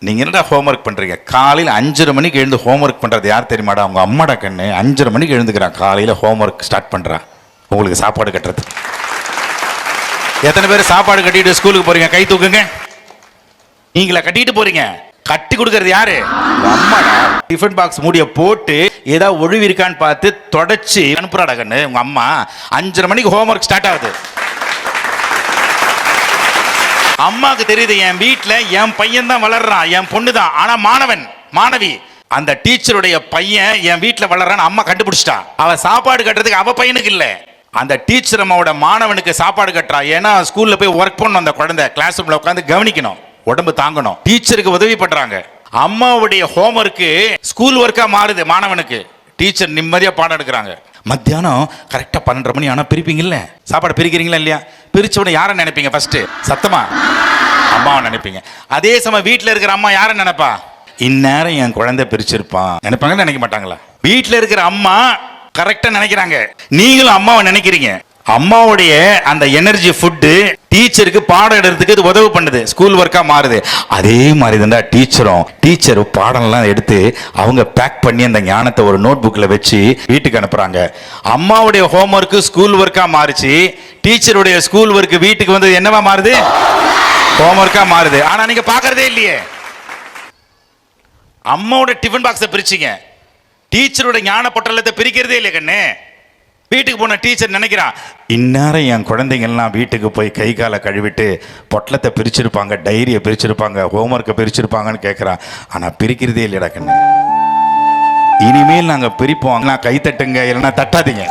நீங்கள் என்னடா ஹோம்ஒர்க் பண்ணுறீங்க? காலையில் 5:30 மணிக்கு எழுந்து ஹோம்ஒர்க் பண்ணுறது யார் தெரியுமாடா? அவங்க அம்மாடா கண்ணு. 5:30 மணிக்கு எழுந்துக்கிறான், காலையில் ஹோம்ஒர்க் ஸ்டார்ட் பண்ணுறான் உங்களுக்கு சாப்பாடு கட்டுறது. எத்தனை பேர் சாப்பாடு கட்டிட்டு ஸ்கூலுக்கு போகிறீங்க? கை தூக்குங்க. நீங்களா கட்டிட்டு போகிறீங்க? கட்டி கொடுக்கறது யாரு? அம்மாடா. டிஃபன் பாக்ஸ் மூடிய போட்டு ஏதாவது ஒழுவி இருக்கான்னு பார்த்து தொடச்சி அனுப்புறாடா கண்ணு உங்க அம்மா. 5:30 மணிக்கு ஹோம்ஒர்க் ஸ்டார்ட் ஆகுது. அம்மாவுக்கு தெரியுது என் வீட்டில் என் பையன் தான் வளர்றான், என் பொண்ணு தான். ஆனா மாணவன் மாணவி அந்த டீச்சருடைய பையன் என் வீட்டில் வளர்றான்னு அம்மா கண்டுபிடிச்சிட்டா. அவ சாப்பாடு கட்டுறதுக்கு அவ பையனுக்கு இல்லை, அந்த டீச்சர் அம்மாவோட மாணவனுக்கு சாப்பாடு கட்டுறா. ஏன்னா ஸ்கூல்ல போய் ஒர்க் பண்ணணும், அந்த குழந்தை கிளாஸ் ரூம்ல உட்காந்து கவனிக்கணும், உடம்பு தாங்கணும். டீச்சருக்கு உதவி பண்றாங்க. அம்மாவுடைய ஹோம்ஒர்க்கு ஸ்கூல் ஒர்க்கா மாறுது மாணவனுக்கு. டீச்சர் நிம்மதியா பாடம் எடுக்கிறாங்க. மத்தியானம் கரெக்டா 12:30 மணி ஆனா பிரிப்பீங்கல்ல, சாப்பாடு பிரிக்கிறீங்களா இல்லையா? பிரிச்ச உடனே யாரை நினைப்பீங்க? ஃபர்ஸ்ட் சத்தமா அம்மாவை நினைப்பீங்க. அதே சமயம் வீட்டில் இருக்கிற அம்மா யாரை நினைப்பா? இந்நேரம் என் குழந்தை பிரிச்சிருப்பான் நினைப்பாங்கன்னு நினைக்க மாட்டாங்களா? வீட்டில் இருக்கிற அம்மா கரெக்டா நினைக்கிறாங்க, நீங்களும் அம்மாவை நினைக்கிறீங்க. அம்மாவுடைய அந்த எனர்ஜி ஃபுட்டு டீச்சருக்கு பாடம் எடுக்கிறதுக்கு இது உதவி பண்ணுது, ஸ்கூல் ஒர்க்கா மாறுது. அதே மாதிரி தான் டீச்சர் பாடம்லாம் எடுத்து அவங்க பேக் பண்ணி அந்த ஞானத்தை ஒரு நோட் புக்கில் வச்சு வீட்டுக்கு அனுப்புறாங்க. அம்மாவுடைய ஹோம் ஒர்க்கு ஸ்கூல் ஒர்க்கா மாறுச்சு, டீச்சருடைய ஸ்கூல் ஒர்க்கு வீட்டுக்கு வந்து என்னவா மாறுது? ஹோம் ஒர்க்கா மாறுது. ஆனா நீங்க பாக்குறதே இல்லையே. அம்மாவோட டிஃபன் பாக்ஸை பிரிச்சிங்க, டீச்சரோட ஞான பொட்டலத்தை பிரிக்கிறதே இல்லை கண்ணு. வீட்டுக்கு போன டீச்சர் நினைக்கிறான், இந்நேரம் என் குழந்தைங்கள்லாம் வீட்டுக்கு போய் கை காலை கழுவிட்டு பொட்டலத்தை பிரிச்சிருப்பாங்க, டைரியை பிரிச்சிருப்பாங்க, ஹோம்ஒர்க்கை பிரிச்சிருப்பாங்கன்னு கேட்குறான். ஆனால் பிரிக்கிறதே இல்லைடா கண்ணு. இனிமேல் நாங்கள் பிரிப்போம், கை தட்டுங்க இல்லைன்னா தட்டாதீங்க.